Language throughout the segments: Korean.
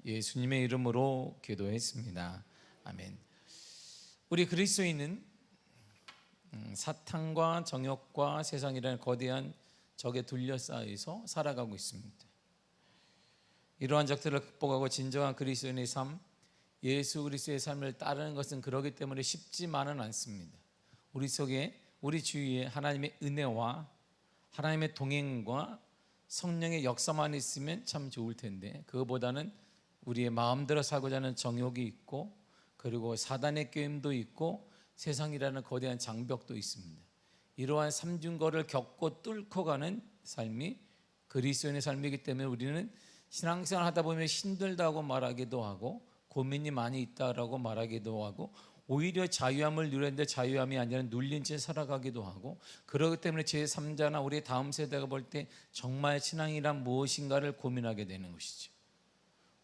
예수님의 이름으로 기도했습니다. 아멘. 우리 그리스도인은 사탄과 정욕과 세상이라는 거대한 적에 둘러싸여서 살아가고 있습니다. 이러한 적들을 극복하고 진정한 그리스도인의 삶, 예수 그리스도의 삶을 따르는 것은 그러기 때문에 쉽지만은 않습니다. 우리 속에, 우리 주위에 하나님의 은혜와 하나님의 동행과 성령의 역사만 있으면 참 좋을 텐데, 그거보다는 우리의 마음대로 살고자 하는 정욕이 있고, 그리고 사단의 꾀임도 있고, 세상이라는 거대한 장벽도 있습니다. 이러한 삼중거를 겪고 뚫고 가는 삶이 그리스도인의 삶이기 때문에 우리는 신앙생활 하다 보면 힘들다고 말하기도 하고, 고민이 많이 있다라고 말하기도 하고, 오히려 자유함을 누렸는데 자유함이 아니라 눌린 채 살아가기도 하고, 그렇기 때문에 제3자나 우리 다음 세대가 볼 때 정말 신앙이란 무엇인가를 고민하게 되는 것이죠.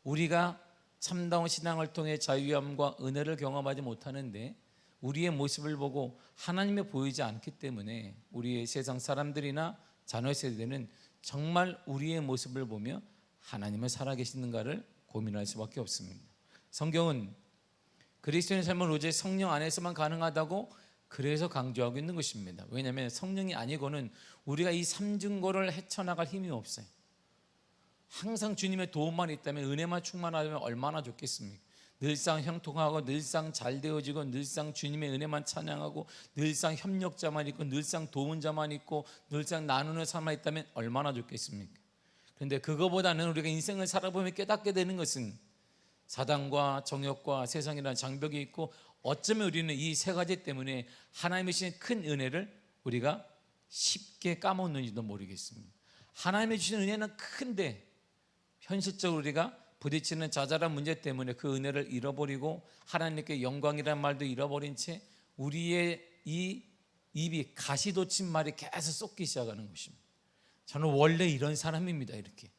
우리가 참다운 신앙을 통해 자유함과 은혜를 경험하지 못하는데, 우리의 모습을 보고 하나님이 보이지 않기 때문에 우리의 세상 사람들이나 자녀 세대는 정말 우리의 모습을 보며 하나님은 살아계시는가를 고민할 수밖에 없습니다. 성경은 그리스도인의 삶은 오직 성령 안에서만 가능하다고 그래서 강조하고 있는 것입니다. 왜냐하면 성령이 아니고는 우리가 이 삼중고를 헤쳐나갈 힘이 없어요. 항상 주님의 도움만 있다면, 은혜만 충만하면 얼마나 좋겠습니까? 늘상 형통하고 늘상 잘 되어지고 늘상 주님의 은혜만 찬양하고 늘상 협력자만 있고 늘상 도운 자만 있고 늘상 나누는 사람만 있다면 얼마나 좋겠습니까? 그런데 그거보다는 우리가 인생을 살아보면 깨닫게 되는 것은 사단과 정욕과 세상이라는 장벽이 있고, 어쩌면 우리는 이 세 가지 때문에 하나님이 주신 큰 은혜를 우리가 쉽게 까먹는지도 모르겠습니다. 하나님이 주신 은혜는 큰데 현실적으로 우리가 부딪히는 자잘한 문제 때문에 그 은혜를 잃어버리고 하나님께 영광이라는 말도 잃어버린 채 우리의 이 입이 가시돋친 말이 계속 쏟기 시작하는 것입니다. 저는 원래 이런 사람입니다, 이렇게.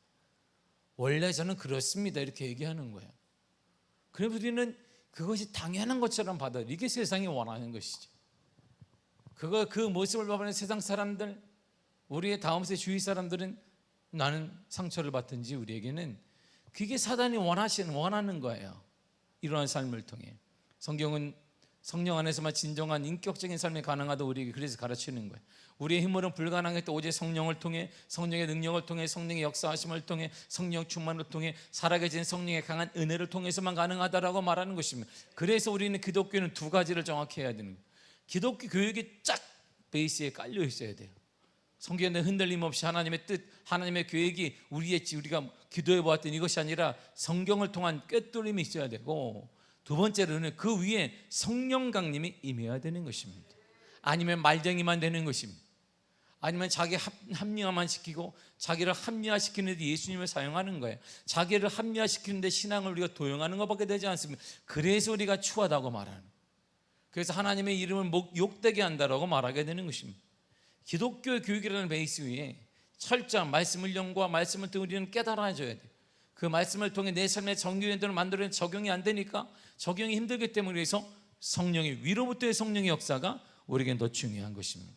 원래 저는 그렇습니다, 이렇게 얘기하는 거예요. 그래서 우리는 그것이 당연한 것처럼 받아요. 이게 세상이 원하는 것이죠. 그 모습을 보면 세상 사람들, 우리의 다음 세대 주위 사람들은 나는 상처를 받든지, 우리에게는 그게 사단이 원하는 거예요. 이러한 삶을 통해 성경은 성령 안에서만 진정한 인격적인 삶이 가능하다고 우리에게 그래서 가르치는 거예요. 우리의 힘으로는 불가능했다. 오직 성령을 통해, 성령의 능력을 통해, 성령의 역사하심을 통해, 성령 충만을 통해, 살아계신 성령의 강한 은혜를 통해서만 가능하다라고 말하는 것입니다. 그래서 우리는 기독교는 두 가지를 정확히 해야 되는 거예요. 기독교 교육이 쫙 베이스에 깔려 있어야 돼요. 성경에 흔들림 없이 하나님의 뜻, 하나님의 계획이 우리가 기도해 보았던 이것이 아니라 성경을 통한 꿰뚫림이 있어야 되고, 두 번째로는 그 위에 성령 강림이 임해야 되는 것입니다. 아니면 말쟁이만 되는 것입니다. 아니면 자기 합리화만 시키고 자기를 합리화시키는데 예수님을 사용하는 거예요. 자기를 합리화시키는데 신앙을 우리가 도용하는 것밖에 되지 않습니다. 그래서 우리가 추하다고 말하는, 그래서 하나님의 이름을 욕되게 한다라고 말하게 되는 것입니다. 기독교 교육이라는 베이스 위에 철저한 말씀을 연구와 말씀을 통해 우리는 깨달아줘야 돼요. 그 말씀을 통해 내 삶의 정규현들을 만들어낸 적용이 안 되니까, 적용이 힘들기 때문에, 그래서 성령의 위로부터의 성령의 역사가 우리에게는 더 중요한 것입니다.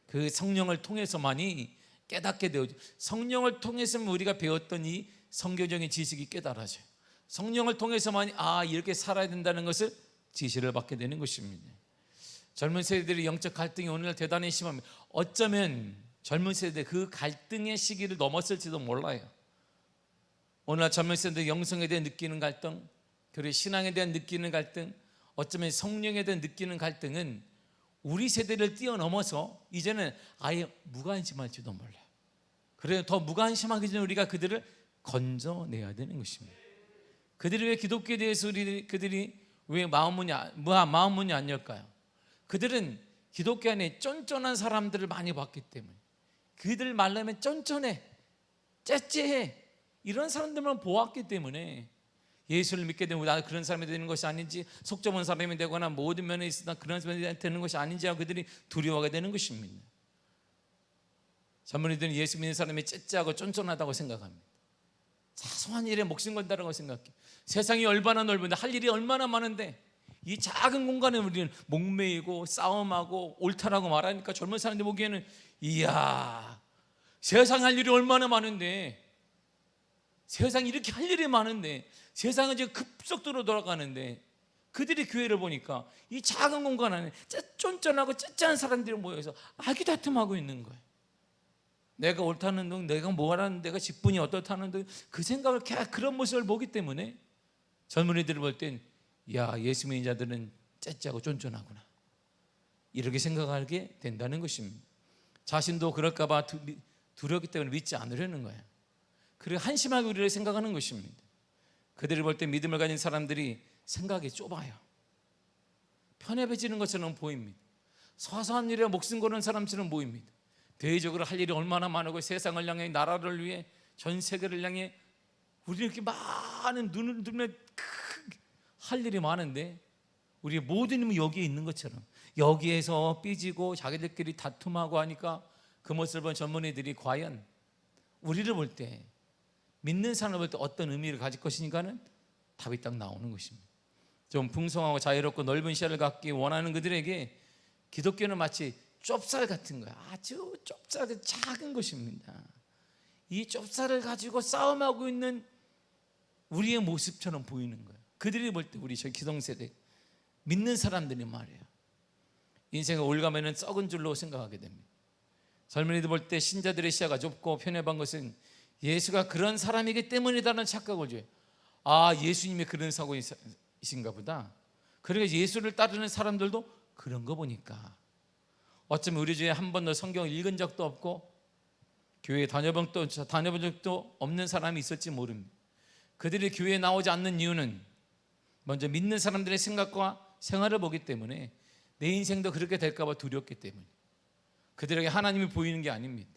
그 성령을 통해서만이 깨닫게 되어져. 성령을 통해서만 우리가 배웠던 이 성경적인 지식이 깨달아져요. 성령을 통해서만이 이렇게 살아야 된다는 것을 지시를 받게 되는 것입니다. 젊은 세대들의 영적 갈등이 오늘날 대단히 심합니다. 어쩌면 젊은 세대 그 갈등의 시기를 넘었을지도 몰라요. 오늘날 젊은 세대들 영성에 대해 느끼는 갈등, 그리고 신앙에 대한 느끼는 갈등, 어쩌면 성령에 대한 느끼는 갈등은 우리 세대를 뛰어넘어서 이제는 아예 무관심할지도 몰라요. 그래서 더 무관심하기 전에 우리가 그들을 건져내야 되는 것입니다. 그들이 왜 기독교에 대해서 그들이 왜 마음문이 안 열까요? 그들은 기독교 안에 쫀쫀한 사람들을 많이 봤기 때문에, 그들 말하면 쫀쫀해, 째째해, 이런 사람들만 보았기 때문에 예수를 믿게 되면 나도 그런 사람이 되는 것이 아닌지, 속 좁은 사람이 되거나 모든 면에 있으나 그런 사람이 되는 것이 아닌지 하고 그들이 두려워하게 되는 것입니다. 젊은이들은 예수 믿는 사람이 째째하고 쫀쫀하다고 생각합니다. 사소한 일에 목숨 건다라고 생각해요. 세상이 얼마나 넓은데, 할 일이 얼마나 많은데, 이 작은 공간에 우리는 목매이고 싸움하고 옳다라고 말하니까 젊은 사람들 보기에는 이야, 세상 할 일이 얼마나 많은데 세상이 이렇게 할 일이 많은데, 세상은 지금 급속도로 돌아가는데, 그들이 교회를 보니까 이 작은 공간 안에 쫀쫀하고 쩌쩌한 사람들이 모여서 아기다툼하고 있는 거예요. 내가 옳다는 둥, 내가 뭐하라는, 내가 직분이 어떻다는 둥, 그 생각을 계속 그런 모습을 보기 때문에 젊은이들을 볼 땐, 야, 예수 믿는 자들은 째째하고 쫀쫀하구나, 이렇게 생각하게 된다는 것입니다. 자신도 그럴까 봐 두렵기 때문에 믿지 않으려는 거예요. 그리고 한심하게 우리를 생각하는 것입니다. 그들을 볼 때 믿음을 가진 사람들이 생각이 좁아요. 편협해지는 것처럼 보입니다. 사소한 일에 목숨 거는 사람처럼 보입니다. 대외적으로 할 일이 얼마나 많고, 세상을 향해, 나라를 위해, 전 세계를 향해 우리는 이렇게 많은 눈에 할 일이 많은데, 우리의 모든 힘은 여기에 있는 것처럼, 여기에서 삐지고 자기들끼리 다툼하고 하니까 그 모습을 본 젊은이들이 과연 우리를 볼 때, 믿는 사람을 볼 때 어떤 의미를 가질 것이니까는 답이 딱 나오는 것입니다. 좀 풍성하고 자유롭고 넓은 시야를 갖기 원하는 그들에게 기독교는 마치 좁쌀 같은 거야. 아주 좁쌀, 작은 것입니다. 이 좁쌀을 가지고 싸움하고 있는 우리의 모습처럼 보이는 거예요. 그들이 볼 때, 우리 저 기성세대 믿는 사람들이 말이에요, 인생을 올가면은 썩은 줄로 생각하게 됩니다. 젊은이들 볼 때 신자들의 시야가 좁고 편협한 것은 예수가 그런 사람이기 때문이라는 착각을 줘요. 아, 예수님이 그런 사고이신가 보다. 그러니까 예수를 따르는 사람들도 그런 거 보니까, 어쩌면 우리 중에 한 번도 성경을 읽은 적도 없고 교회에 다녀본 적도 없는 사람이 있을지 모릅니다. 그들이 교회에 나오지 않는 이유는 먼저 믿는 사람들의 생각과 생활을 보기 때문에, 내 인생도 그렇게 될까 봐 두렵기 때문에. 그들에게 하나님이 보이는 게 아닙니다.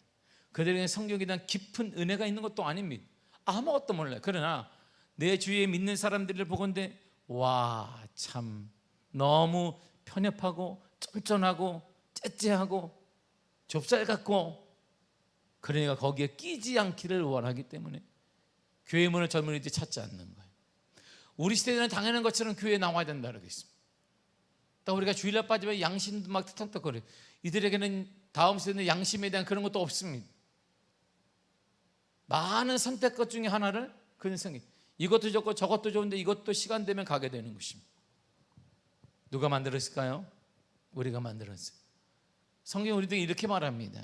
그들에게 성경에 대한 깊은 은혜가 있는 것도 아닙니다. 아무것도 몰라요. 그러나 내 주위에 믿는 사람들을 보건대, 와, 참 너무 편협하고 쫀쫀하고 째째하고 좁쌀 같고, 그러니까 거기에 끼지 않기를 원하기 때문에 교회 문을 젊은이들이 찾지 않는 거예요. 우리 시대에는 당연한 것처럼 교회에 나와야 된다 그러겠습니다. 또 우리가 주일날 빠지면 양심도 막 턱턱거려요. 이들에게는 다음 세대는 양심에 대한 그런 것도 없습니다. 많은 선택것 중에 하나를 그런 생각, 이것도 좋고 저것도 좋은데 이것도 시간 되면 가게 되는 것입니다. 누가 만들었을까요? 우리가 만들었어요. 성경 우리도 이렇게 말합니다.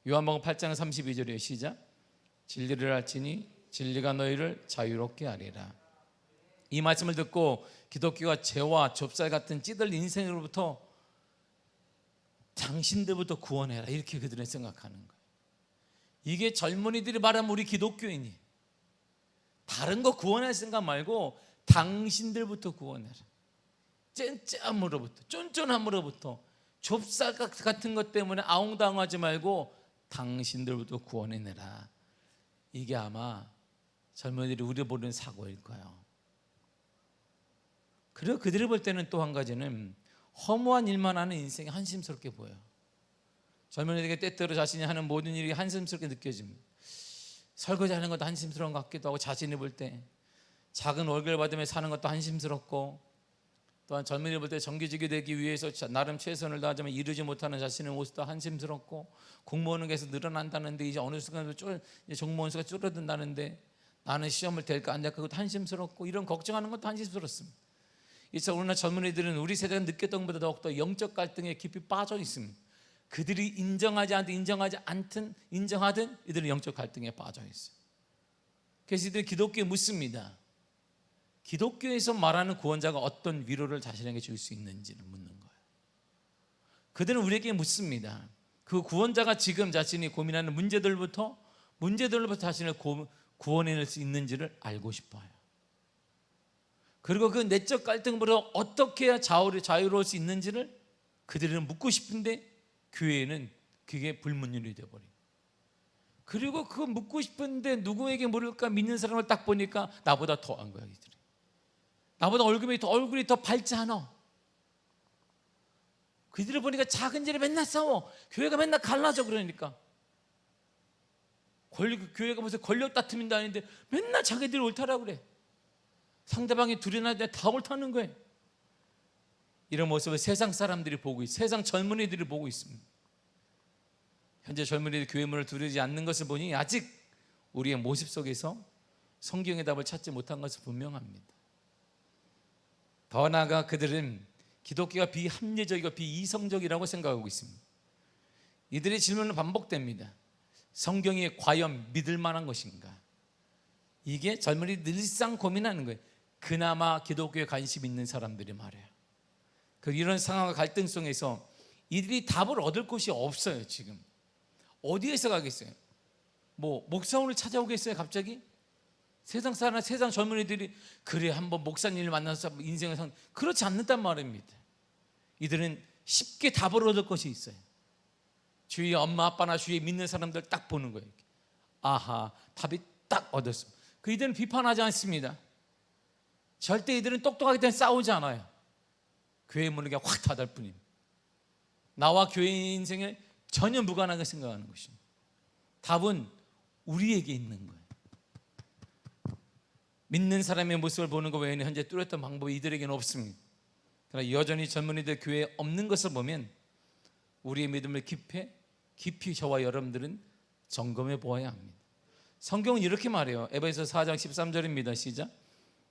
요한복음 8장 32절에 시작. 진리를 알지니 진리가 너희를 자유롭게 하리라. 이 말씀을 듣고 기독교가 죄와 좁쌀 같은 찌들 인생으로부터 당신들부터 구원해라, 이렇게 그들은 생각하는 거예요. 이게 젊은이들이 말하면 우리 기독교인이 다른 거 구원할 생각 말고 당신들부터 구원해라. 쨘쨘함으로부터, 쫀쫀함으로부터, 좁쌀 같은 것 때문에 아웅다웅하지 말고 당신들부터 구원해내라. 이게 아마 젊은이들이 우리 보는 사고일 거예요. 그리고 그들이 볼 때는 또 한 가지는 허무한 일만 하는 인생이 한심스럽게 보여요. 젊은이들에게 때때로 자신이 하는 모든 일이 한심스럽게 느껴집니다. 설거지하는 것도 한심스러운 것 같기도 하고, 자신이 볼 때 작은 월급을 받으며 사는 것도 한심스럽고, 또한 젊은이들 볼 때 정규직이 되기 위해서 나름 최선을 다하지만 이루지 못하는 자신의 모습도 한심스럽고, 공무원은 계속 늘어난다는데 이제 어느 순간부터 정무원 수가 줄어든다는데 나는 시험을 될까 안 될까 그것도 한심스럽고, 이런 걱정하는 것도 한심스럽습니다. 이제 오늘날 젊은이들은 우리 세대가 느꼈던 것보다 더욱더 영적 갈등에 깊이 빠져 있습니다. 그들이 인정하지 않든 인정하든 이들은 영적 갈등에 빠져 있어요. 그래서 이들은 기독교에 묻습니다. 기독교에서 말하는 구원자가 어떤 위로를 자신에게 줄 수 있는지를 묻는 거예요. 그들은 우리에게 묻습니다. 그 구원자가 지금 자신이 고민하는 문제들부터 자신을 구원해낼 수 있는지를 알고 싶어요. 그리고 그 내적 갈등으로 어떻게 해야 자유로울 수 있는지를 그들은 묻고 싶은데, 교회는 그게 불문율이 되어버려요. 그리고 그거 묻고 싶은데 누구에게 물을까 믿는 사람을 딱 보니까 나보다 더한 거야. 이들이 나보다 얼굴이 더 밝지 않아. 그들을 보니까 작은 일에 맨날 싸워. 교회가 맨날 갈라져. 그러니까 교회가 무슨 권력 다툼인도 아닌데 맨날 자기들이 옳다라고 그래. 상대방이 둘이나 다 옳다는 거예요. 이런 모습을 세상 사람들이 보고 있어요. 세상 젊은이들이 보고 있습니다. 현재 젊은이들 교회 문을 두드리지 않는 것을 보니 아직 우리의 모습 속에서 성경의 답을 찾지 못한 것은 분명합니다. 더 나아가 그들은 기독교가 비합리적이고 비이성적이라고 생각하고 있습니다. 이들의 질문은 반복됩니다. 성경이 과연 믿을 만한 것인가? 이게 젊은이 늘상 고민하는 거예요. 그나마 기독교에 관심 있는 사람들이 말해요. 이런 상황과 갈등 속에서 이들이 답을 얻을 곳이 없어요. 지금 어디에서 가겠어요? 목사님을 찾아오겠어요? 갑자기? 세상 사람, 세상 젊은이들이 그래 한번 목사님을 만나서 인생을 산, 그렇지 않는단 말입니다. 이들은 쉽게 답을 얻을 것이 있어요. 주위에 엄마 아빠나 주위에 믿는 사람들 딱 보는 거예요. 아하, 답이 딱 얻었습니다. 이들은 비판하지 않습니다. 절대 이들은 똑똑하기 때문에 싸우지 않아요. 교회 문을 그냥 확 닫을 뿐입니다. 나와 교회 인생에 전혀 무관하게 생각하는 것입니다. 답은 우리에게 있는 거예요. 믿는 사람의 모습을 보는 것 외에는 현재 뚜렷한 방법이 이들에게는 없습니다. 그러나 여전히 젊은이들 교회에 없는 것을 보면 우리의 믿음을 깊이 저와 여러분들은 점검해 보아야 합니다. 성경은 이렇게 말해요. 에베소 4장 13절입니다. 시작.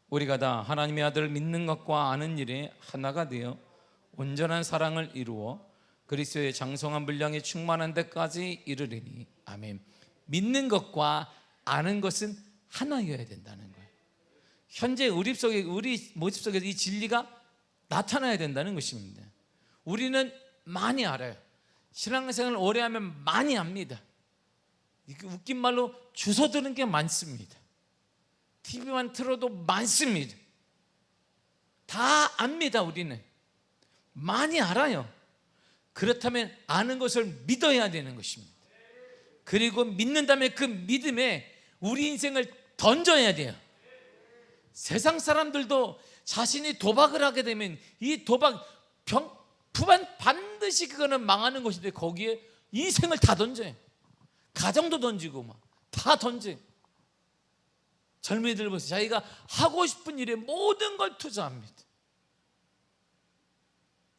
우리가 다 하나님의 아들을 믿는 것과 아는 일에 하나가 되어 온전한 사랑을 이루어 그리스도의 장성한 분량에 충만한 데까지 이르리니. 아멘. 믿는 것과 아는 것은 하나여야 된다는 거예요. 현재 우리 모습 속에서 이 진리가 나타나야 된다는 것입니다. 우리는 많이 알아요. 신앙생활을 오래 하면 많이 압니다. 웃긴 말로 주워 들은 게 많습니다. TV만 틀어도 많습니다. 다 압니다. 우리는 많이 알아요. 그렇다면 아는 것을 믿어야 되는 것입니다. 그리고 믿는다면 그 믿음에 우리 인생을 던져야 돼요. 세상 사람들도 자신이 도박을 하게 되면 이 도박 반드시 그거는 망하는 것인데 거기에 인생을 다 던져요. 가정도 던지고 다 던져요. 젊은이들 보세요. 자기가 하고 싶은 일에 모든 걸 투자합니다.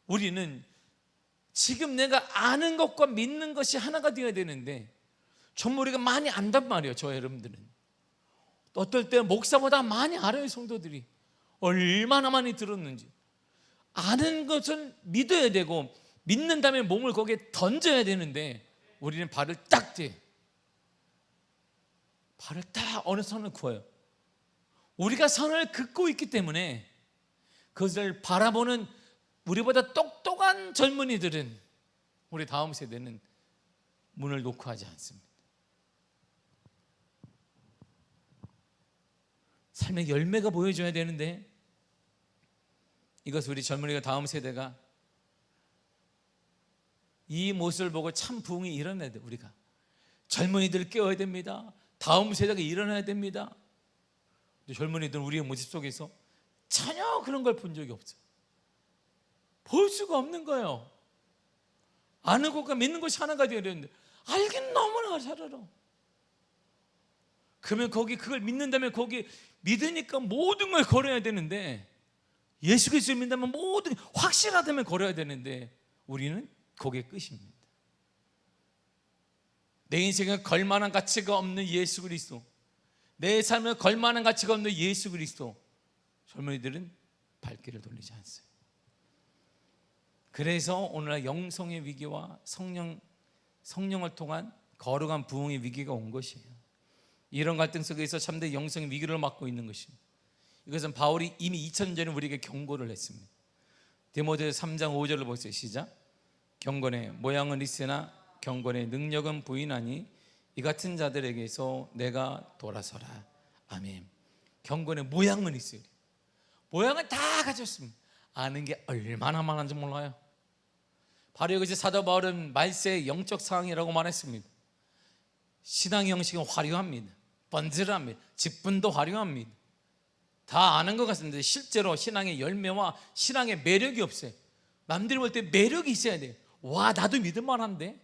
우리는 지금 내가 아는 것과 믿는 것이 하나가 되어야 되는데 정말 우리가 많이 안단 말이에요. 저 여러분들은 어떨 때 목사보다 많이 알아요. 성도들이 얼마나 많이 들었는지. 아는 것은 믿어야 되고 믿는다면 몸을 거기에 던져야 되는데 우리는 발을 딱 대. 발을 딱 어느 선을 그어요. 우리가 선을 긋고 있기 때문에 그것을 바라보는 우리보다 똑똑한 젊은이들은 우리 다음 세대는 문을 놓고 하지 않습니다. 삶의 열매가 보여줘야 되는데 이것을 우리 젊은이가 다음 세대가 이 모습을 보고 참 부흥이 일어나야 돼. 우리가 젊은이들을 깨워야 됩니다. 다음 세대가 일어나야 됩니다. 젊은이들은 우리의 모습 속에서 전혀 그런 걸 본 적이 없어요. 볼 수가 없는 거예요. 아는 것과 믿는 것이 하나가 되어야 되는데 알긴 너무나 잘 알아. 그러면 그걸 믿는다면 거기 믿으니까 모든 걸 걸어야 되는데 예수 그리스도를 믿는다면 모든 확실하다면 걸어야 되는데 우리는 거기에 끝입니다. 내 인생에 걸만한 가치가 없는 예수 그리스도, 내 삶에 걸만한 가치가 없는 예수 그리스도, 젊은이들은 발길을 돌리지 않습니다. 그래서 오늘날 영성의 위기와 성령을 통한 거룩한 부흥의 위기가 온 것이에요. 이런 갈등 속에서 참된 영성의 위기를 맞고 있는 것입니다. 이것은 바울이 이미 2000년 전에 우리에게 경고를 했습니다. 디모데서 3장 5절을 보세요. 시작. 경건의 모양은 있으나 경건의 능력은 부인하니 이 같은 자들에게서 내가 돌아서라. 아멘. 경건의 모양은 있어요. 모양을 다 가졌습니다. 아는 게 얼마나 많은지 몰라요. 바로 여기서 사도 바울은 말세의 영적 상황이라고 말했습니다. 신앙의 형식은 화려합니다. 번들합니다. 직분도 화려합니다. 다 아는 것 같은데 실제로 신앙의 열매와 신앙의 매력이 없어요. 남들이 볼 때 매력이 있어야 돼요. 와, 나도 믿을만한데,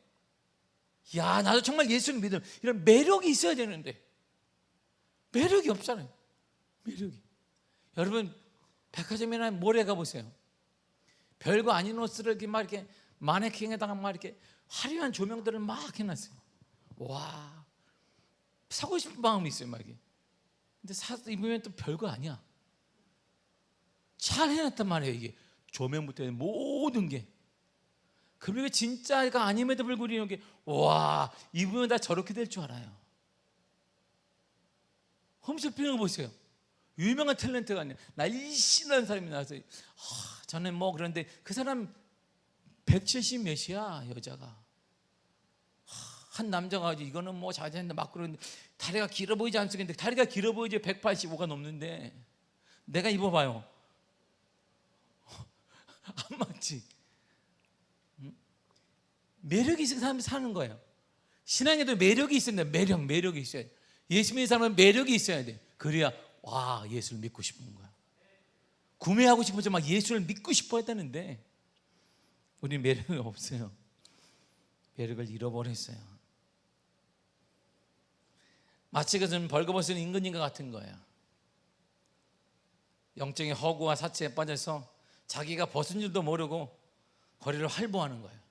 야, 나도 정말 예수를 믿음, 이런 매력이 있어야 되는데 매력이 없잖아요. 매력이. 여러분 백화점이나 몰에 가보세요. 별거 아닌 옷을 이렇게 마네킹에다가 이렇게 화려한 조명들을 막 해놨어요. 와, 사고 싶은 마음이 있어요. 막 이게. 근데 입으면 또 별거 아니야. 잘 해놨단 말이에요. 이게 조명부터 모든 게. 그러니까 진짜가 아님에도 불구하고 이게 와, 입으면 다 저렇게 될 줄 알아요. 홈쇼핑을 보세요. 유명한 탤런트가 아니에요. 날씬한 사람이 나와서 저는 뭐 그런데 그 사람 170 몇이야 여자가. 한 남자가 이거는 뭐 자제한다 막 그러는데 다리가 길어 보이지 않습니까? 다리가 길어 보이지 185가 넘는데 내가 입어봐요. 안 맞지? 매력이 있어야 사람이 사는 거예요. 신앙에도 매력이 있어야 돼. 매력이 있어야 돼. 예수 믿는 사람은 매력이 있어야 돼. 그래야 와, 예수를 믿고 싶은 거야. 구매하고 싶어서 막 예수를 믿고 싶어 했다는데 우리 매력이 없어요. 매력을 잃어버렸어요. 마치 그것은 벌거벗은 임금님과 같은 거예요. 영적인 허구와 사치에 빠져서 자기가 벗은 줄도 모르고 거리를 활보하는 거예요.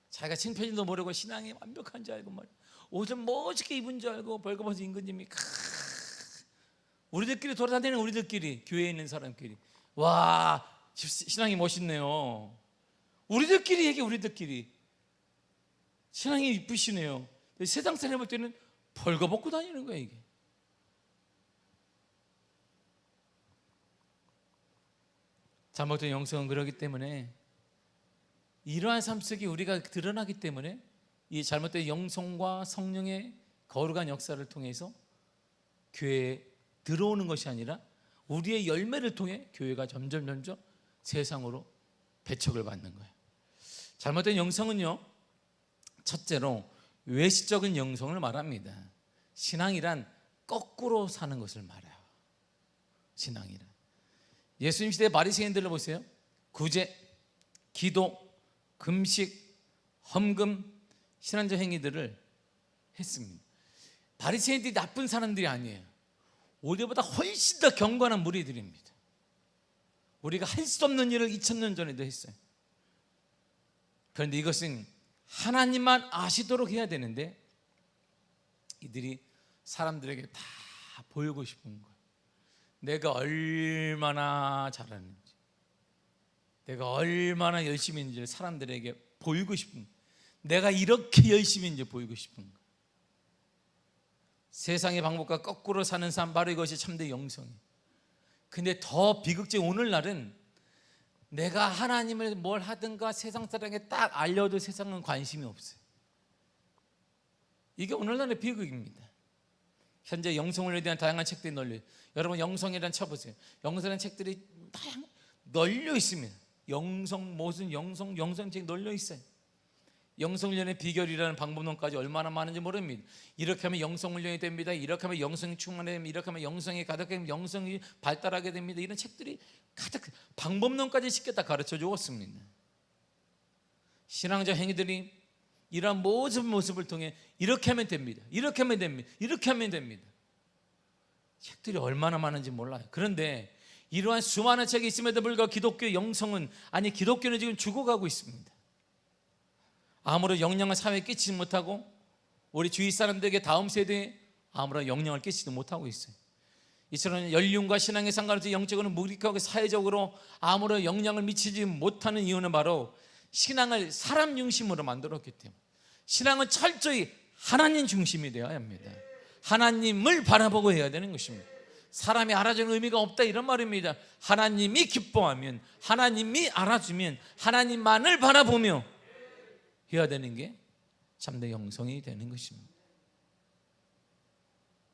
자기가 창피한 줄도 모르고 신앙이 완벽한 줄 알고 말이에요. 옷을 멋있게 입은 줄 알고 벌거벗은 임금님이 우리들끼리 돌아다니는 우리들끼리, 교회에 있는 사람끼리, 와, 신앙이 멋있네요. 우리들끼리 얘기해. 우리들끼리 신앙이 이쁘시네요. 세상 사람 볼 때는 벌거벗고 다니는 거예요. 이게 잘못된 영성은 그러기 때문에 이러한 삶 속에 우리가 드러나기 때문에 이 잘못된 영성과 성령의 거룩한 역사를 통해서 교회에 들어오는 것이 아니라 우리의 열매를 통해 교회가 점점 세상으로 배척을 받는 거예요. 잘못된 영성은요, 첫째로 외식적인 영성을 말합니다. 신앙이란 거꾸로 사는 것을 말해요. 신앙이란 예수님 시대의 바리새인들을 보세요. 구제, 기도, 금식, 헌금, 신앙적 행위들을 했습니다. 바리새인들이 나쁜 사람들이 아니에요. 우리보다 훨씬 더 경건한 무리들입니다. 우리가 할 수 없는 일을 2000년 전에도 했어요. 그런데 이것은 하나님만 아시도록 해야 되는데 이들이 사람들에게 다 보이고 싶은 거예요. 내가 얼마나 잘하는지, 내가 얼마나 열심히 했는지를 사람들에게 보이고 싶은 거예요. 내가 이렇게 열심히 했는지 보이고 싶은 거예요. 세상의 방법과 거꾸로 사는 삶, 바로 이것이 참된 영성이에요. 근데 더 비극적인 오늘날은 내가 하나님을 뭘 하든가 세상 사람에게 딱 알려도 세상은 관심이 없어요. 이게 오늘날의 비극입니다. 현재 영성을 대한 다양한 책들이 널려, 여러분 영성이란 쳐보세요. 영성이라는 책들이 다양 널려 있습니다. 영성, 무슨 영성책 널려 있어요. 영성훈련의 비결이라는 방법론까지 얼마나 많은지 모릅니다. 이렇게 하면 영성훈련이 됩니다. 이렇게 하면 영성이 충만됩니다. 이렇게 하면 영성이 가득하면 영성이 발달하게 됩니다. 이런 책들이 가득, 방법론까지 쉽게 다 가르쳐 주었습니다. 신앙적 행위들이 이러한 모든 모습을 통해 이렇게 하면 됩니다. 이렇게 하면 됩니다. 이렇게 하면 됩니다. 책들이 얼마나 많은지 몰라요. 그런데 이러한 수많은 책이 있음에도 불구하고 기독교 영성은, 아니 기독교는 지금 죽어가고 있습니다. 아무런 영향을 사회에 끼치지 못하고 우리 주위 사람들에게 다음 세대에 아무런 영향을 끼치지 못하고 있어요. 이처럼 연륜과 신앙에 상관없이 영적으로 무익하고 사회적으로 아무런 영향을 미치지 못하는 이유는 바로 신앙을 사람 중심으로 만들었기 때문에, 신앙은 철저히 하나님 중심이 되어야 합니다. 하나님을 바라보고 해야 되는 것입니다. 사람이 알아주는 의미가 없다 이런 말입니다. 하나님이 기뻐하면, 하나님이 알아주면, 하나님만을 바라보며 해야 되는 게 참된 영성이 되는 것입니다.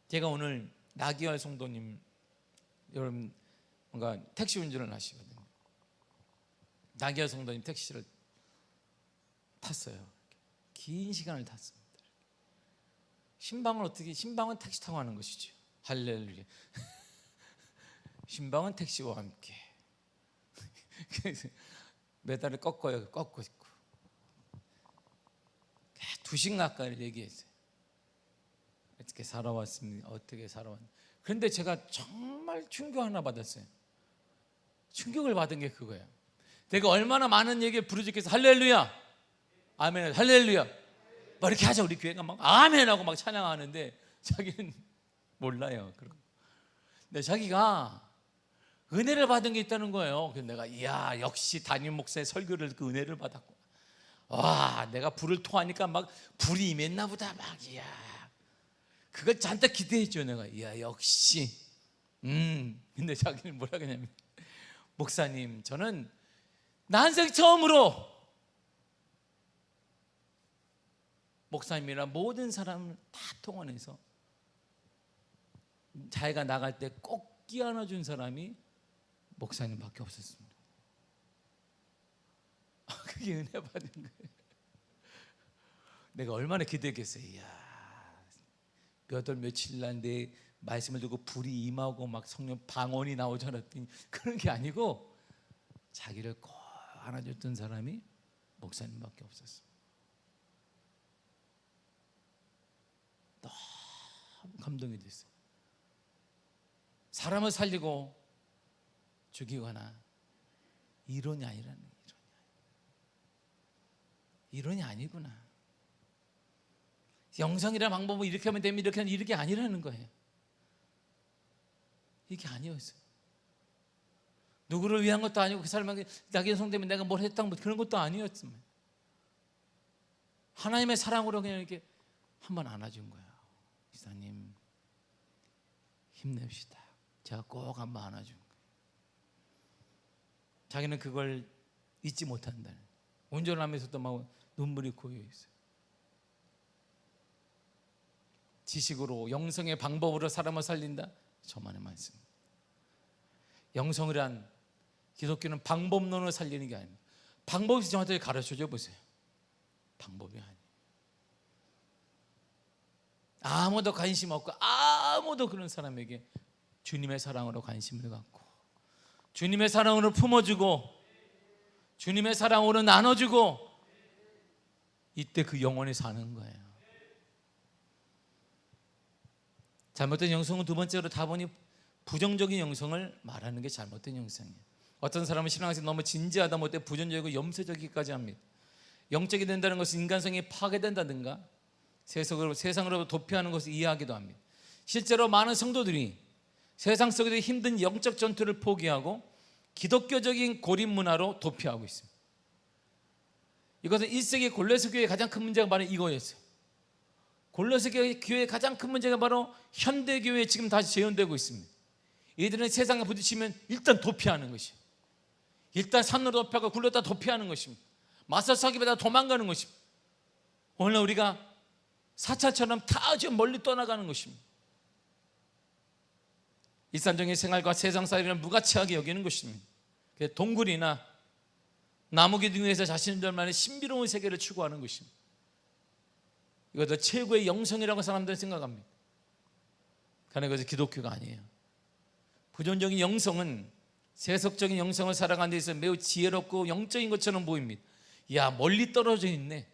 제가 오늘 나기열 성도님, 여러분 뭔가 택시 운전을 하시거든요. 나기열 성도님 택시를 탔어요. 긴 시간을 탔습니다. 신방은 택시 타고 하는 것이죠. 할렐루야. 신방은 택시와 함께. 메달을 꺾고 있고 2시간 가까이 얘기했어요. 어떻게 살아왔습니까? 어떻게 살아왔는지. 그런데 제가 정말 충격 하나 받았어요. 충격을 받은 게 그거예요. 내가 얼마나 많은 얘기를 부르짖겠어. 할렐루야, 아멘, 할렐루야 막 이렇게 하자. 우리 교회가 막 아멘 하고 막 찬양하는데 자기는 몰라요. 근데 자기가 은혜를 받은 게 있다는 거예요. 그래서 내가 이야, 역시 담임 목사의 설교를 그 은혜를 받았고, 와, 내가 불을 토하니까 막 불이 임했나 보다. 막 이야, 그걸 잔뜩 기대했죠. 내가 이야, 역시. 근데 자기는 뭐라 그러냐면, 목사님, 저는 난생 처음으로 목사님이랑 모든 사람을 다 통원해서 자기가 나갈 때 꼭 끼안아준 사람이 목사님밖에 없었습니다. 그게 은혜 받은 거예요. 내가 얼마나 기대했겠어요. 이야, 몇 월 며칠 날 내 말씀을 듣고 불이 임하고 막 성령 방언이 나오지 않았더니 그런 게 아니고 자기를 꼭 안아줬던 사람이 목사님밖에 없었어요. 너무 감동이 됐어요. 사람을 살리고 죽이거나 이론이 아니라는 거예요. 이론이 아니구나. 영성이라는 방법은 이렇게 하면 됩니다, 이렇게 하면 이렇게 아니라는 거예요. 이게 아니었어요. 누구를 위한 것도 아니고 그 사람에게 나게 성되면 내가 뭘 했다는 그런 것도 아니었지만 하나님의 사랑으로 그냥 이렇게 한번 안아준 거예요. 기사님 힘냅시다. 제가 꼭 한번 안아준 거예요. 자기는 그걸 잊지 못한다. 운전하면서도 막 눈물이 고여 있어요. 지식으로 영성의 방법으로 사람을 살린다? 저만의 말씀. 영성이란 기독교는 방법론을 살리는 게 아닙니다. 방법이 저한테 가르쳐줘 보세요. 방법이 아니에요. 아무도 관심 없고 아무도 그런 사람에게 주님의 사랑으로 관심을 갖고 주님의 사랑으로 품어주고 주님의 사랑으로 나눠주고 이때 그 영혼이 사는 거예요. 잘못된 영성은 두 번째로 다분히 부정적인 영성을 말하는 게 잘못된 영성이에요. 어떤 사람은 신앙에서 너무 진지하다 못해 부정적이고 염세적이기까지 합니다. 영적이 된다는 것은 인간성이 파괴된다든가 세상으로 도피하는 것을 이해하기도 합니다. 실제로 많은 성도들이 세상 속에서 힘든 영적 전투를 포기하고 기독교적인 고립 문화로 도피하고 있습니다. 이것은 1세기 골로새 교회의 가장 큰 문제가 바로 이거였어요. 골로새 교회의 가장 큰 문제가 바로 현대교회에 지금 다시 재현되고 있습니다. 이들은 세상에 부딪히면 일단 도피하는 것이에요. 일단 산으로 도피하고 굴렀다 도피하는 것입니다. 맞서 싸기보다 도망가는 것입니다. 오늘 우리가 사찰처럼 다 저 멀리 떠나가는 것입니다. 일상적인 생활과 세상 사이를 무가치하게 여기는 것입니다. 동굴이나 나무 기둥에서 자신들만의 신비로운 세계를 추구하는 것입니다. 이것도 최고의 영성이라고 사람들은 생각합니다. 그러나 그것은 기독교가 아니에요. 부정적인 영성은 세속적인 영성을 살아가는 데 있어서 매우 지혜롭고 영적인 것처럼 보입니다. 이야, 멀리 떨어져 있네.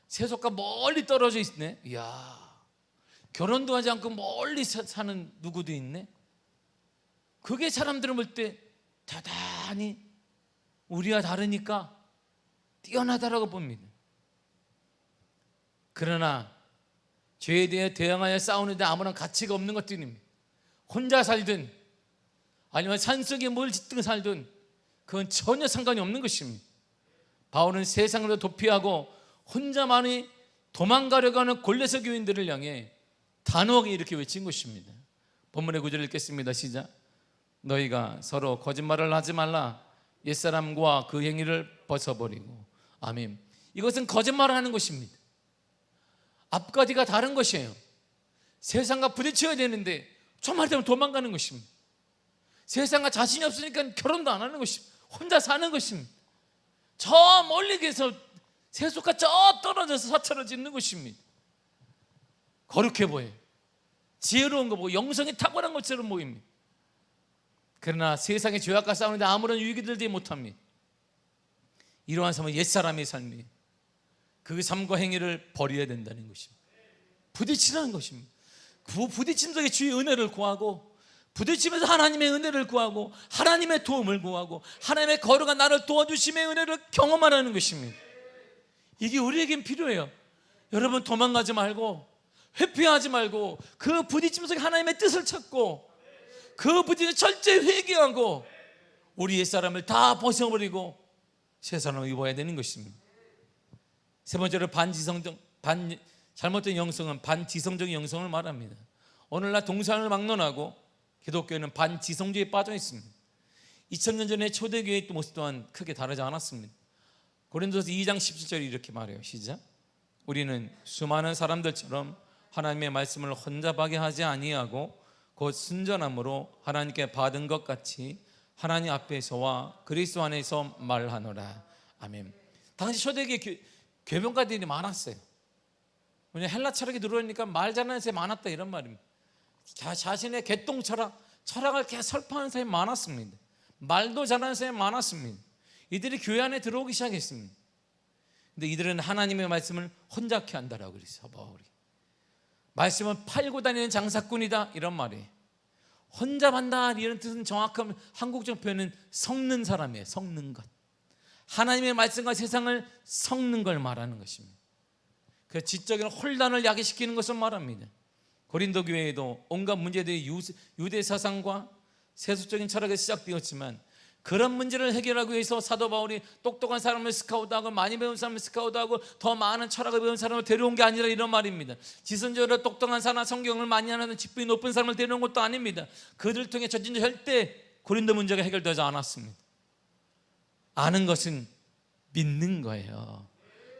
세속과 멀리 떨어져 있네. 이야, 결혼도 하지 않고 멀리 사는 누구도 있네. 그게 사람들을 볼 때 대단히 우리와 다르니까 뛰어나다라고 봅니다. 그러나 죄에 대해 대항하여 싸우는데 아무런 가치가 없는 것들입니다. 혼자 살든 아니면 산속에 뭘 짓든 살든 그건 전혀 상관이 없는 것입니다. 바울은 세상으로 도피하고 혼자만이 도망가려고 하는 골로새 교인들을 향해 단호하게 이렇게 외친 것입니다. 본문의 구절을 읽겠습니다. 시작. 너희가 서로 거짓말을 하지 말라. 옛사람과 그 행위를 벗어버리고. 아멘. 이것은 거짓말을 하는 것입니다. 앞가디가 다른 것이에요. 세상과 부딪혀야 되는데 좀만 되면 도망가는 것입니다. 세상과 자신이 없으니까 결혼도 안 하는 것입니다. 혼자 사는 것입니다. 저 멀리 계서 세속과 저 떨어져서 사찰을 짓는 것입니다. 거룩해 보여요. 지혜로운 거 보고 영성이 탁월한 것처럼 보입니다. 그러나 세상의 죄악과 싸우는데 아무런 유익이 들지 못합니다. 이러한 삶은 옛사람의 삶이에요. 그 삶과 행위를 버려야 된다는 것입니다. 부딪히라는 것입니다. 그 부딪힘 속에 주의 은혜를 구하고 부딪히면서 하나님의 은혜를 구하고 하나님의 도움을 구하고 하나님의 거룩한 나를 도와주심의 은혜를 경험하라는 것입니다. 이게 우리에겐 필요해요. 여러분 도망가지 말고 회피하지 말고 그 부딪힘 속에 하나님의 뜻을 찾고 그 부딪힘을 철저히 회개하고 우리 옛사람을 다 벗어버리고 새 사람을 입어야 되는 것입니다. 세 번째로 잘못된 영성은 반지성적인 영성을 말합니다. 오늘날 동상을 막론하고 기독교는 반지성주의에 빠져 있습니다. 2000년 전에 초대교회의 모습 또한 크게 다르지 않았습니다. 고린도서 2장 17절이 이렇게 말해요. 시작. 우리는 수많은 사람들처럼 하나님의 말씀을 혼잡하게 하지 아니하고 곧 순전함으로 하나님께 받은 것 같이 하나님 앞에서와 그리스도 안에서 말하노라. 아멘. 당시 초대교회 괴변가들이 많았어요. 왜냐하면 헬라 철학이 들어오니까 말 잘하는 사람이 많았다 이런 말입니다. 자신의 개똥 철학을 계속 설파하는 사람이 많았습니다. 말도 잘하는 사람이 많았습니다. 이들이 교회 안에 들어오기 시작했습니다. 근데 이들은 하나님의 말씀을 혼잡케 한다라고 그랬어요. 바울이 말씀은 팔고 다니는 장사꾼이다 이런 말이에요. 혼잡한다 이런 뜻은 정확한 한국적 표현은 섞는 사람이에요. 섞는 것. 하나님의 말씀과 세상을 섞는 걸 말하는 것입니다. 그 지적인 혼란을 야기시키는 것을 말합니다. 고린도 교회에도 온갖 문제들이 유대 사상과 세속적인 철학에 시작되었지만 그런 문제를 해결하기 위해서 사도 바울이 똑똑한 사람을 스카우트하고 많이 배운 사람을 스카우트하고 더 많은 철학을 배운 사람을 데려온 게 아니라 이런 말입니다. 지선적으로 똑똑한 사람, 성경을 많이 하는 직분이 높은 사람을 데려온 것도 아닙니다. 그들을 통해 전진주 절대 고린도 문제가 해결되지 않았습니다. 아는 것은 믿는 거예요.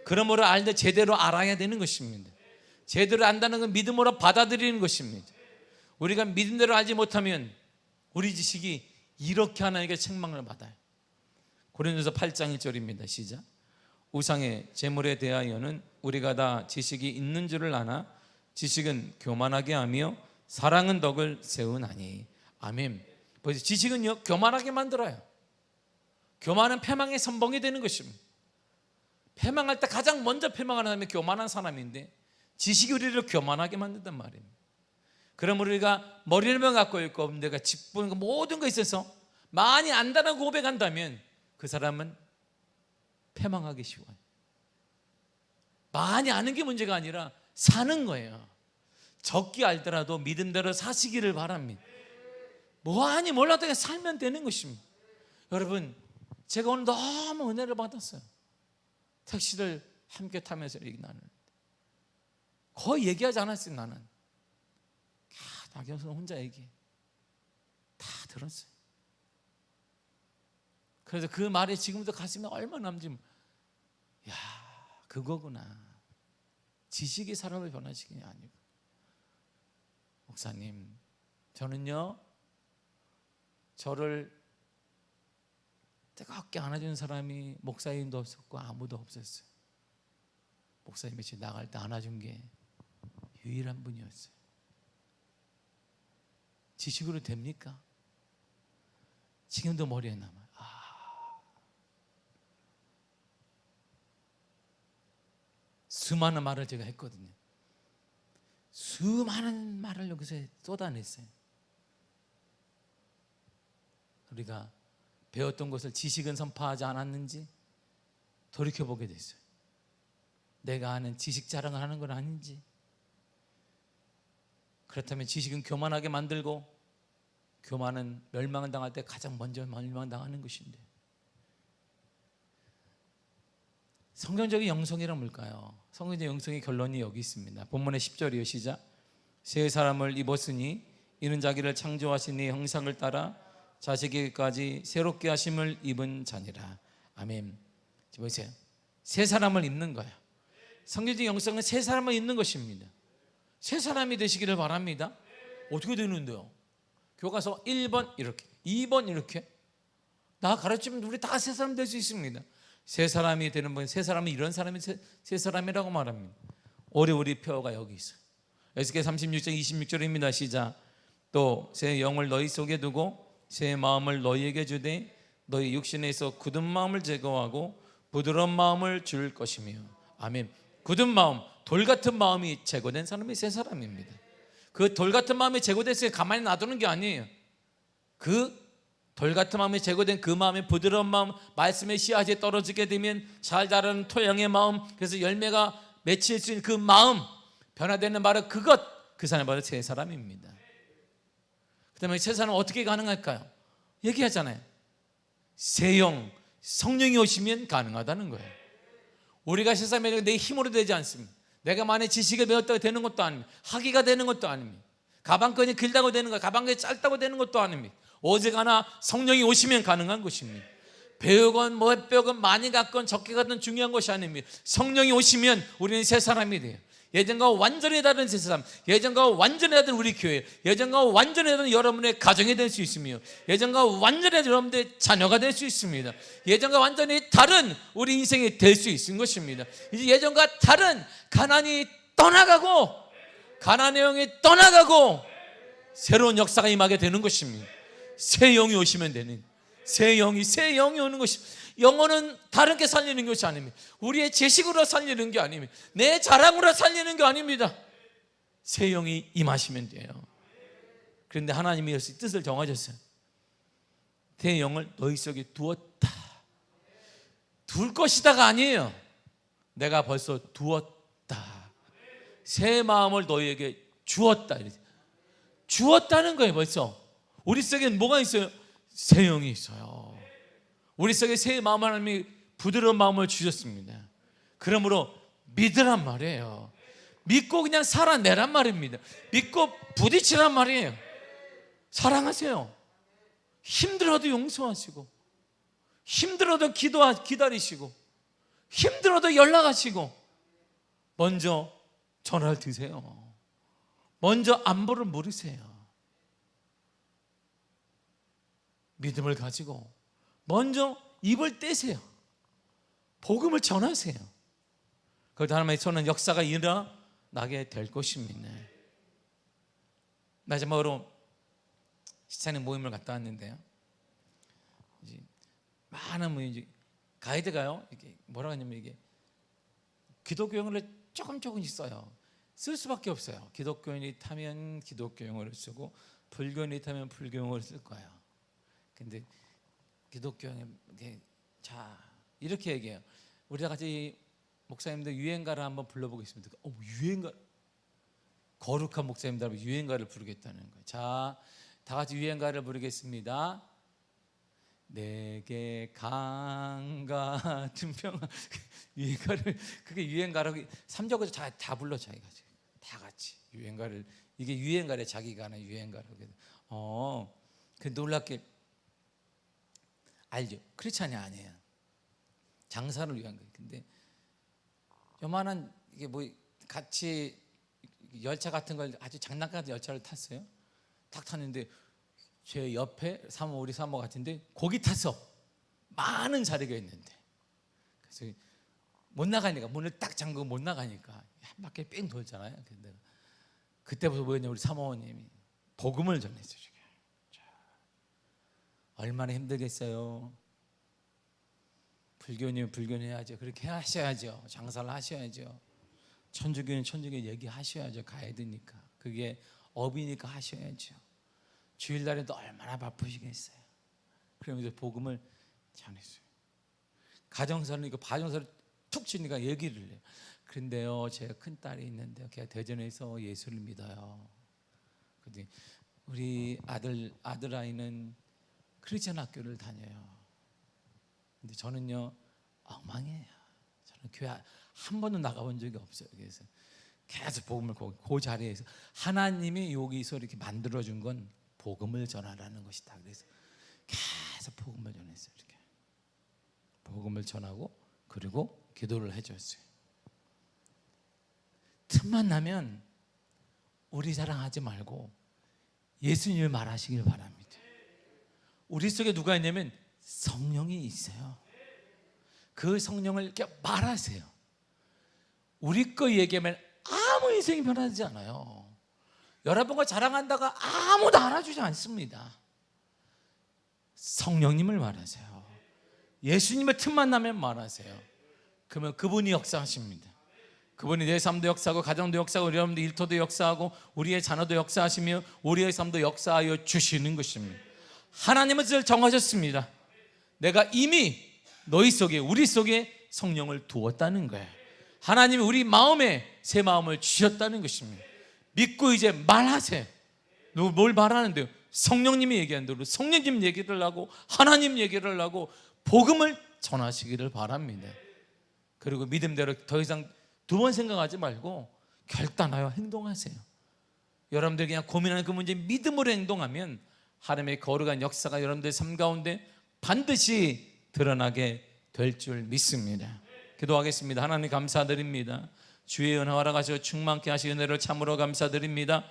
그러므로 알되 제대로 알아야 되는 것입니다. 제대로 안다는 건 믿음으로 받아들이는 것입니다. 우리가 믿음대로 알지 못하면 우리 지식이 이렇게 하나님께 책망을 받아요. 고린도서 8장 1절입니다. 시작. 우상의 제물에 대하여는 우리가 다 지식이 있는 줄을 아나 지식은 교만하게 하며 사랑은 덕을 세우나니. 아멘. 지식은요 교만하게 만들어요. 교만은 패망의 선봉이 되는 것입니다. 패망할 때 가장 먼저 패망하는 사람이 교만한 사람인데 지식이 우리를 교만하게 만든단 말입니다. 그럼 우리가 머리를만 갖고 있고 내가 직분 모든 것에 있어서 많이 안다는 고백한다면 그 사람은 패망하기 쉬워요. 많이 아는 게 문제가 아니라 사는 거예요. 적게 알더라도 믿음대로 사시기를 바랍니다. 뭐하니 몰라도 그냥 살면 되는 것입니다. 여러분 제가 오늘 너무 은혜를 받았어요. 택시를 함께 타면서 얘기 나누는데 거의 얘기하지 않았어요. 나는 나경수는 혼자 얘기해. 다 들었어요. 그래서 그 말이 지금도 가슴에 얼마나 남지. 야 그거구나. 지식이 사람을 변화시키는 게 아니고. 목사님 저는요 저를 뜨겁게 안아주는 사람이 목사님도 없었고 아무도 없었어요. 목사님이 제 나갈 때 안아준 게 유일한 분이었어요. 지식으로 됩니까? 지금도 머리에 남아요. 수많은 말을 제가 했거든요. 수많은 말을 여기서 쏟아냈어요. 우리가 배웠던 것을 지식은 선포하지 않았는지 돌이켜보게 됐어요. 내가 아는 지식 자랑을 하는 건 아닌지. 그렇다면 지식은 교만하게 만들고 교만은 멸망을 당할 때 가장 먼저 멸망당하는 것인데 성경적인 영성이란 뭘까요? 성경적인 영성의 결론이 여기 있습니다. 본문의 10절이요. 시작. 새 사람을 입었으니 이는 자기를 창조하신 이 형상을 따라 자식에게까지 새롭게 하심을 입은 자니라. 아멘. 보세요. 새 사람을 입는 거예요. 성경적인 영성은 새 사람을 입는 것입니다. 새 사람이 되시기를 바랍니다. 어떻게 되는데요? 교과서 1번 이렇게 2번 이렇게 나 가르치면 우리 다 새 사람 될 수 있습니다. 새 사람이 되는 분, 새 사람은 이런 사람이 새 사람이라고 말합니다. 오리오리 표가 여기 있어요. 에스겔 36장 26절입니다. 시작. 또 새 영을 너희 속에 두고 새 마음을 너희에게 주되 너희 육신에서 굳은 마음을 제거하고 부드러운 마음을 줄 것이며. 아멘. 굳은 마음, 돌 같은 마음이 제거된 사람이 새 사람입니다. 그 돌 같은 마음이 제거됐을 때 가만히 놔두는 게 아니에요. 그 돌 같은 마음이 제거된 그 마음의 부드러운 마음, 말씀의 씨앗이 떨어지게 되면 잘 자라는 토양의 마음, 그래서 열매가 맺힐 수 있는 그 마음, 변화되는 바로 그것, 그 사람이 바로 새 사람입니다. 그 다음에 새 사람은 어떻게 가능할까요? 얘기하잖아요. 새 영, 성령이 오시면 가능하다는 거예요. 우리가 새 사람이 내 힘으로 되지 않습니다. 내가 만약 지식을 배웠다고 되는 것도 아닙니다. 학위가 되는 것도 아닙니다. 가방끈이 길다고 되는 거, 가방끈이 짧다고 되는 것도 아닙니다. 오직 하나, 성령이 오시면 가능한 것입니다. 배우건 못 배우건 많이 갖건 적게 갖건 중요한 것이 아닙니다. 성령이 오시면 우리는 새 사람이 돼요. 예전과 완전히 다른 새 사람, 예전과 완전히 다른 우리 교회, 예전과 완전히 다른 여러분의 가정이 될 수 있으며, 예전과 완전히 다른 여러분들의 자녀가 될 수 있습니다. 예전과 완전히 다른 우리 인생이 될 수 있는 것입니다. 이제 예전과 다른 가난이 떠나가고, 가난의 영이 떠나가고 새로운 역사가 임하게 되는 것입니다. 새 영이 오시면 되는, 새 영이 오는 것입니다. 영혼은 다른 게 살리는 것이 아닙니다. 우리의 지식으로 살리는 게 아닙니다. 내 자랑으로 살리는 게 아닙니다. 새 영이 임하시면 돼요. 그런데 하나님이 뜻을 정하셨어요. 새 영을 너희 속에 두었다. 둘 것이다가 아니에요. 내가 벌써 두었다. 새 마음을 너희에게 주었다. 주었다는 거예요. 벌써 우리 속에 뭐가 있어요? 새 영이 있어요. 우리 속에 새 마음, 하나님이 부드러운 마음을 주셨습니다. 그러므로 믿으란 말이에요. 믿고 그냥 살아내란 말입니다. 믿고 부딪히란 말이에요. 사랑하세요. 힘들어도 용서하시고, 힘들어도 기다리시고, 힘들어도 연락하시고, 먼저 전화를 드세요. 먼저 안부를 물으세요. 믿음을 가지고 먼저 입을 떼세요. 복음을 전하세요. 그러다 하나님의 손은 역사가 일어나게 될 것입니다. 마지막으로 시찬의 모임을 갔다 왔는데요, 이제 많은 모임, 가이드가요, 이게 뭐라고 하냐면, 이게 기독교 용어를 조금씩 써요. 쓸 수밖에 없어요. 기독교인이 타면 기독교 용어를 쓰고, 불교인이 타면 불교 용어를 쓸 거예요. 근데 기독교에 자 이렇게 얘기해요. 우리 다 같이 목사님들 유행가를 한번 불러보겠습니다. 유행가, 거룩한 목사님들 유행가를 부르겠다는 거예요. 자, 다 같이 유행가를 부르겠습니다. 내게 강 같은 평안. 유행가를, 그게 유행가라고 3절까지 다 불러. 자기가 다 같이 유행가를, 이게 유행가래. 자기가 하는 유행가라고. 그 놀랍게 알죠? 크리스찬이 아니에요. 장사를 위한 거예요. 근데 요만한, 이게 뭐 같이 열차 같은 걸, 아주 장난감 같은 열차를 탔어요. 딱 탔는데 제 옆에 우리 사모 같은데 거기 타서 많은 자리가 있는데, 그래서 못 나가니까, 문을 딱 잠그고 못 나가니까 한 바퀴 뺑 돌잖아요. 근데 그때부터 뭐였냐, 우리 사모님이 복음을 전했어요. 얼마나 힘들겠어요. 불교는 불교는 해야죠. 그렇게 하셔야죠. 장사를 하셔야죠. 천주교는 천주교 얘기하셔야죠. 가야 되니까. 그게 업이니까 하셔야죠. 주일날에도 얼마나 바쁘시겠어요. 그러면서 복음을 전했어요. 가정사는 이거 바정사를 툭 치니까 얘기를 해요. 그런데요, 제가 큰 딸이 있는데요, 걔가 대전에서 예수를 믿어요. 근데 우리 아들 아이는 크리스천 학교를 다녀요. 근데 저는요, 엉망이에요. 저는 교회 한 번도 나가본 적이 없어요. 그래서 계속 복음을, 그 자리에서 하나님이 여기서 이렇게 만들어준 건 복음을 전하라는 것이다. 그래서 계속 복음을 전했어요. 이렇게 복음을 전하고, 그리고 기도를 해줬어요. 틈만 나면 우리 자랑하지 말고 예수님을 말하시길 바랍니다. 우리 속에 누가 있냐면 성령이 있어요. 그 성령을 이렇게 말하세요. 우리 거 얘기하면 아무 인생이 변하지 않아요. 여러분과 자랑한다가 아무도 알아주지 않습니다. 성령님을 말하세요. 예수님의 틈만 나면 말하세요. 그러면 그분이 역사하십니다. 그분이 내 삶도 역사하고, 가정도 역사하고, 여러분들 일터도 역사하고, 우리의 자녀도 역사하시며, 우리의 삶도 역사하여 주시는 것입니다. 하나님은 그것을 정하셨습니다. 내가 이미 너희 속에, 우리 속에 성령을 두었다는 거예요. 하나님이 우리 마음에 새 마음을 주셨다는 것입니다. 믿고 이제 말하세요. 뭘 말하는데요? 성령님이 얘기하는 대로 성령님 얘기를 하고 하나님 얘기를 하고 복음을 전하시기를 바랍니다. 그리고 믿음대로 더 이상 두 번 생각하지 말고 결단하여 행동하세요. 여러분들이 그냥 고민하는 그 문제 믿음으로 행동하면 하나님의 거룩한 역사가 여러분들 삶 가운데 반드시 드러나게 될 줄 믿습니다. 기도하겠습니다. 하나님 감사드립니다. 주의 은혜와 허락하시고 충만케 하시 은혜를 참으로 감사드립니다.